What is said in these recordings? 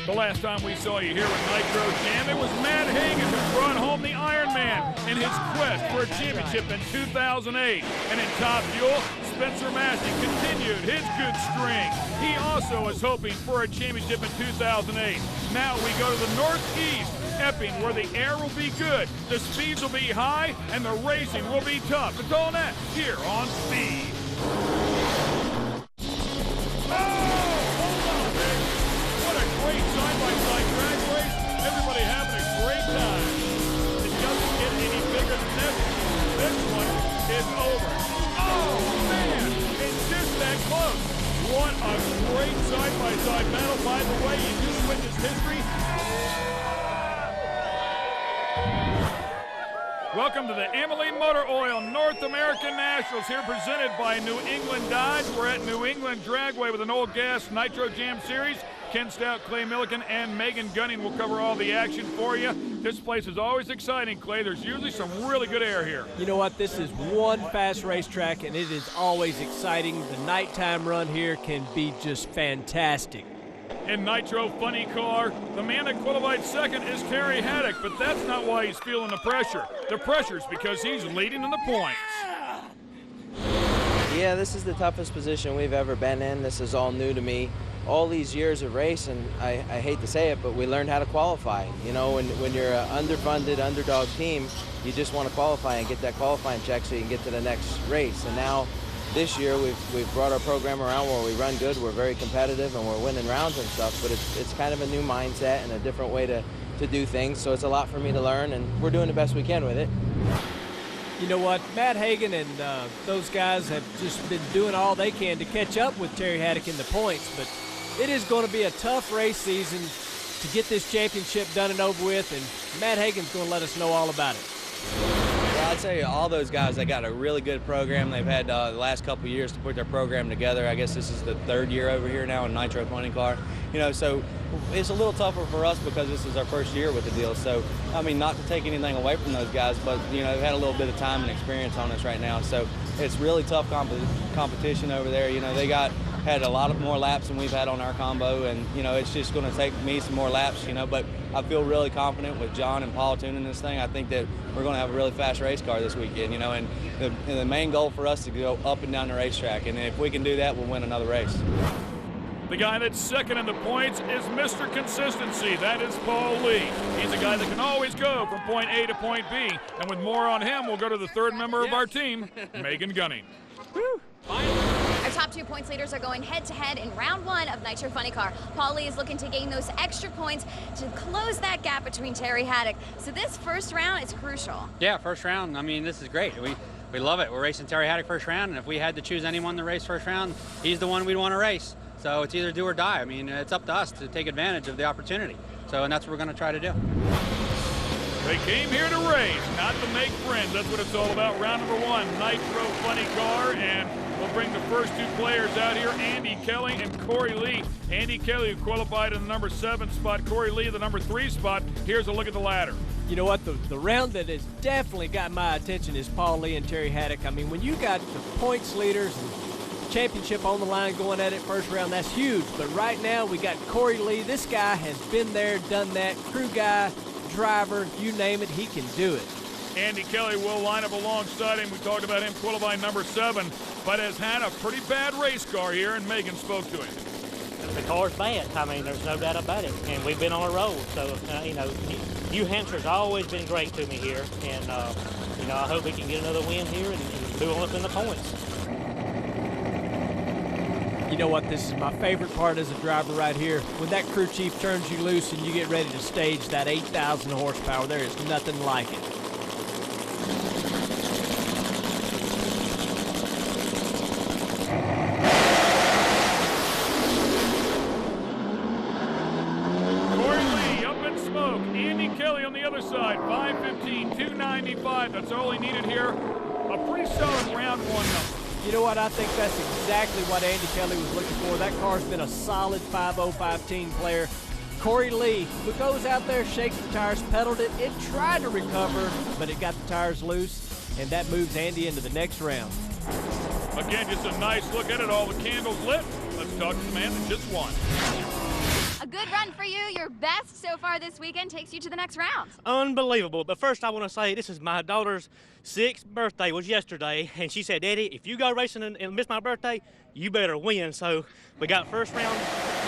The last time we saw you here with Nitro Jam, it was Matt Hagan who brought home the Iron Man in his quest for a championship in 2008. And in Top Fuel, Spencer Massey continued his good string. He also was hoping for a championship in 2008. Now we go to the Northeast, Epping, where the air will be good, the speeds will be high, and the racing will be tough. It's all that here on Speed. Great side-by-side drag race. Everybody having a great time. It doesn't get any bigger than this. This one is over. Oh, man, it's just that close. What a great side-by-side battle. By the way, you just witnessed history. Welcome to the Emily Motor Oil North American Nationals, here presented by New England Dodge. We're at New England Dragway with an old gas Nitro Jam Series. Ken Stout, Clay Millican, and Megan Gunning will cover all the action for you. This place is always exciting, Clay. There's usually some really good air here. You know what? This is one fast racetrack, and it is always exciting. The nighttime run here can be just fantastic. In Nitro Funny Car, the man that qualified second is Terry Haddock, but that's not why he's feeling the pressure. The pressure's because he's leading in the points. Yeah, this is the toughest position we've ever been in. This is all new to me. All these years of racing, I hate to say it, but we learned how to qualify. You know, when you're an underfunded underdog team, you just want to qualify and get that qualifying check so you can get to the next race. And now, this year, we've brought our program around where we run good, we're very competitive, and we're winning rounds and stuff, but it's kind of a new mindset and a different way to do things, so it's a lot for me to learn, and we're doing the best we can with it. You know what? Matt Hagan and those guys have just been doing all they can to catch up with Terry Haddock in the points, but it is going to be a tough race season to get this championship done and over with, and Matt Hagan's going to let us know all about it. Well, I'd say all those guys, they got a really good program. They've had the last couple of years to put their program together. I guess this is the third year over here now in Nitro Funny Car. You know, so it's a little tougher for us because this is our first year with the deal. So, I mean, not to take anything away from those guys, but, you know, they've had a little bit of time and experience on us right now. So it's really tough competition over there. You know, they had a lot of more laps than we've had on our combo, and, you know, it's just going to take me some more laps, you know, but I feel really confident with John and Paul tuning this thing. I think that we're going to have a really fast race car this weekend, you know, and the main goal for us is to go up and down the racetrack, and if we can do that, we'll win another race. The guy that's second in the points is Mr. Consistency. That is Paul Lee. He's a guy that can always go from point A to point B. And with more on him, we'll go to the third member of our team, Megan Gunning. Woo. Our top 2 points leaders are going head-to-head in round 1 of Nitro Funny Car. Paul Lee is looking to gain those extra points to close that gap between Terry Haddock. So this first round is crucial. Yeah, first round, I mean, this is great. We love it. We're racing Terry Haddock first round, and if we had to choose anyone to race first round, he's the one we'd want to race. So it's either do or die. I mean, it's up to us to take advantage of the opportunity. So, and that's what we're going to try to do. They came here to race, not to make friends. That's what it's all about. Round number 1, Nitro Funny Car, and we'll bring the first 2 players out here, Andy Kelly and Corey Lee. Andy Kelly, who qualified in the number 7 spot, Corey Lee, the number 3 spot. Here's a look at the ladder. You know what? The round that has definitely got my attention is Paul Lee and Terry Haddock. I mean, when you got the points leaders and championship on the line going at it first round, that's huge. But right now we got Corey Lee. This guy has been there, done that. Crew guy, driver, you name it, he can do it. Andy Kelly will line up alongside him. We talked about him qualifying number 7, but has had a pretty bad race car here, and Megan spoke to him. The car's bad. I mean, there's no doubt about it. And we've been on a roll. So, you know, New Hampshire's always been great to me here. And, you know, I hope we can get another win here and move on up in the points. You know what, this is my favorite part as a driver right here. When that crew chief turns you loose and you get ready to stage that 8,000 horsepower, there is nothing like it. Corey Lee up in smoke. Andy Kelly on the other side, 5:15, 2:95. That's all he needed here. A pretty solid round 1 number. You know what, I think that's exactly what Andy Kelly was looking for. That car's been a solid 5.015 player. Corey Lee, who goes out there, shakes the tires, pedaled it. It tried to recover, but it got the tires loose, and that moves Andy into the next round. Again, just a nice look at it, all the candles lit. Let's talk to the man that just won. A good run for you. Your best so far this weekend takes you to the next round. Unbelievable. But first I want to say this is my daughter's 6th birthday was yesterday, and she said, Daddy, if you go racing and miss my birthday, you better win. So we got first round,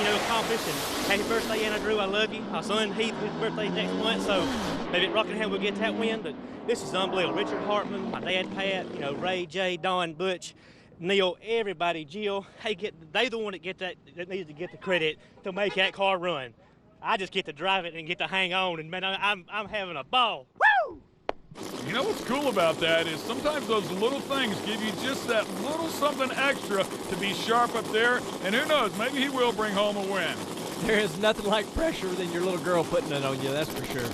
accomplished, and happy birthday, Anna Drew. I love you. My son Heath, his birthday's next month, so maybe at Rockingham we'll get that win. But this is unbelievable. Richard Hartman, my dad Pat, Ray, Jay, Don, Butch, Neil, everybody, Jill, they the one that needs to get the credit to make that car run. I just get to drive it and get to hang on, and man, I'm having a ball. Woo! You know what's cool about that is sometimes those little things give you just that little something extra to be sharp up there, and who knows, maybe he will bring home a win. There is nothing like pressure than your little girl putting it on you, that's for sure.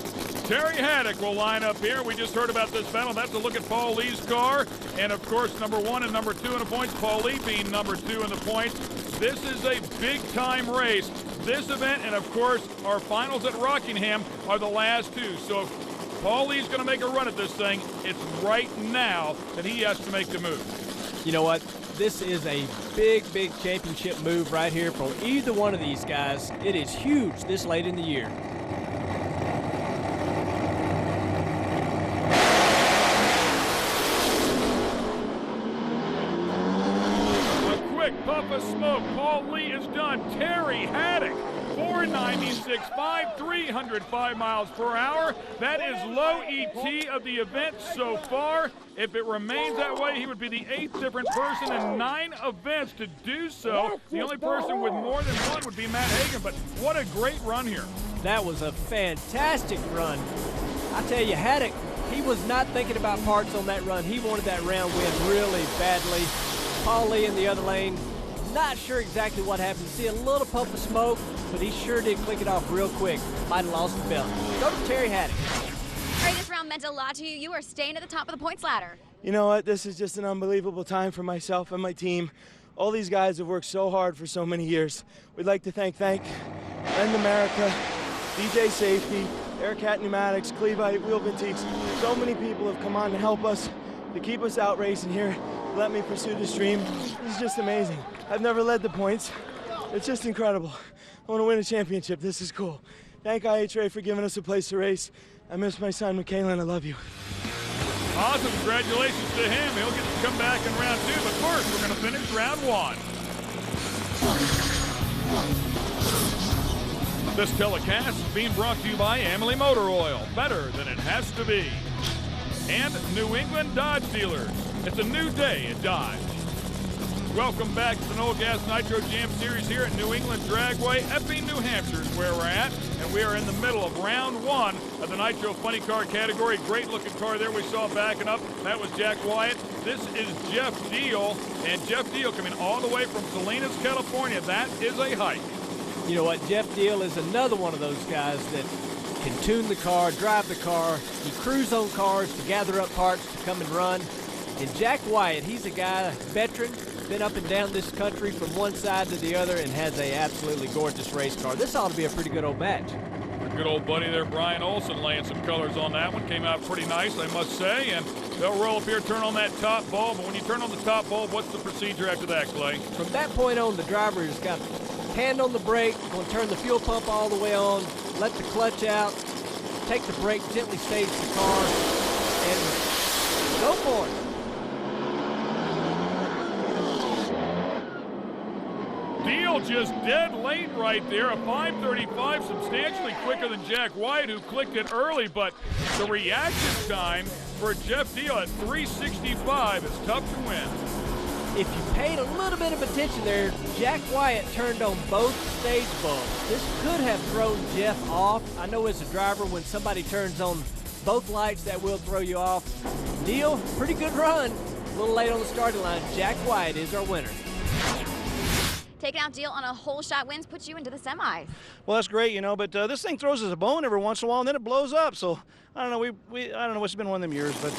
Terry Haddock will line up here. We just heard about this battle. That's a look at Paul Lee's car. And, of course, number 1 and number 2 in the points. Paul Lee being number 2 in the points. This is a big-time race. This event and, of course, our finals at Rockingham are the last 2. So if Paul Lee's going to make a run at this thing, it's right now that he has to make the move. You know what? This is a big, big championship move right here for either one of these guys. It is huge this late in the year. A quick puff of smoke. Paul Lee is done. Terry Haddock, 496.5, 305 miles per hour. That is low ET of the event so far. If it remains that way, he would be the 8th different person in 9 events to do so. The only person with more than 1 would be Matt Hagan, but what a great run here. That was a fantastic run. I tell you, Haddock, he was not thinking about parts on that run. He wanted that round win really badly. Paul Lee in the other lane, not sure exactly what happened. See a little puff of smoke, but he sure did click it off real quick. Might have lost the belt. Go to Terry Haddock. All right, this round meant a lot to you. You are staying at the top of the points ladder. You know what? This is just an unbelievable time for myself and my team. All these guys have worked so hard for so many years. We'd like to thank Lend America, DJ Safety, Aircat Pneumatics, Clevite, Wheel Boutiques. So many people have come on to help us, to keep us out racing here, let me pursue this dream. This is just amazing. I've never led the points. It's just incredible. I want to win a championship. This is cool. Thank IHRA for giving us a place to race. I miss my son, Michaelan. I love you. Awesome. Congratulations to him. He'll get to come back in round 2. But first, we're going to finish round 1. This telecast is being brought to you by Emily Motor Oil. Better than it has to be. And New England Dodge Dealers. It's a new day at Dodge. Welcome back to the Noel Gas Nitro Jam Series here at New England Dragway. Epping, New Hampshire is where we're at, and we are in the middle of round 1 of the Nitro Funny Car category. Great looking car there we saw backing up. That was Jack Wyatt. This is Jeff Deal, and Jeff Deal coming all the way from Salinas, California. That is a hike. You know what? Jeff Deal is another one of those guys that can tune the car, drive the car. He crews on cars to gather up parts to come and run. And Jack Wyatt, he's a guy, a veteran, been up and down this country from one side to the other and has a absolutely gorgeous race car. This ought to be a pretty good old match. Good old buddy there, Brian Olson, laying some colors on that one. Came out pretty nice, I must say. And they'll roll up here, turn on that top bulb. But when you turn on the top bulb, what's the procedure after that, Clay? From that point on, the driver has got hand on the brake, going to turn the fuel pump all the way on, let the clutch out, take the brake, gently stage the car, and go for it. Deal just dead late right there. A 5:35, substantially quicker than Jack White, who clicked it early, but the reaction time for Jeff Deal at 3:65 is tough to win. If you paid a little bit of attention there, Jack Wyatt turned on both stage bulbs. This could have thrown Jeff off. I know as a driver, when somebody turns on both lights, that will throw you off. Deal, pretty good run. A little late on the starting line. Jack Wyatt is our winner. Taking out Deal on a whole shot wins puts you into the semis. Well, that's great, you know, but this thing throws us a bone every once in a while, and then it blows up. So I don't know. I don't know. It's been one of them years, but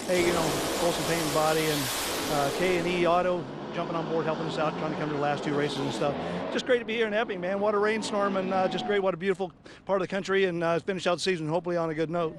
hey, you know, Olsen Paint and Body and K&E Auto jumping on board, helping us out, trying to come to the last 2 races and stuff. Just great to be here in Epping, man. What a rainstorm, and just great. What a beautiful part of the country, and finish out the season hopefully on a good note.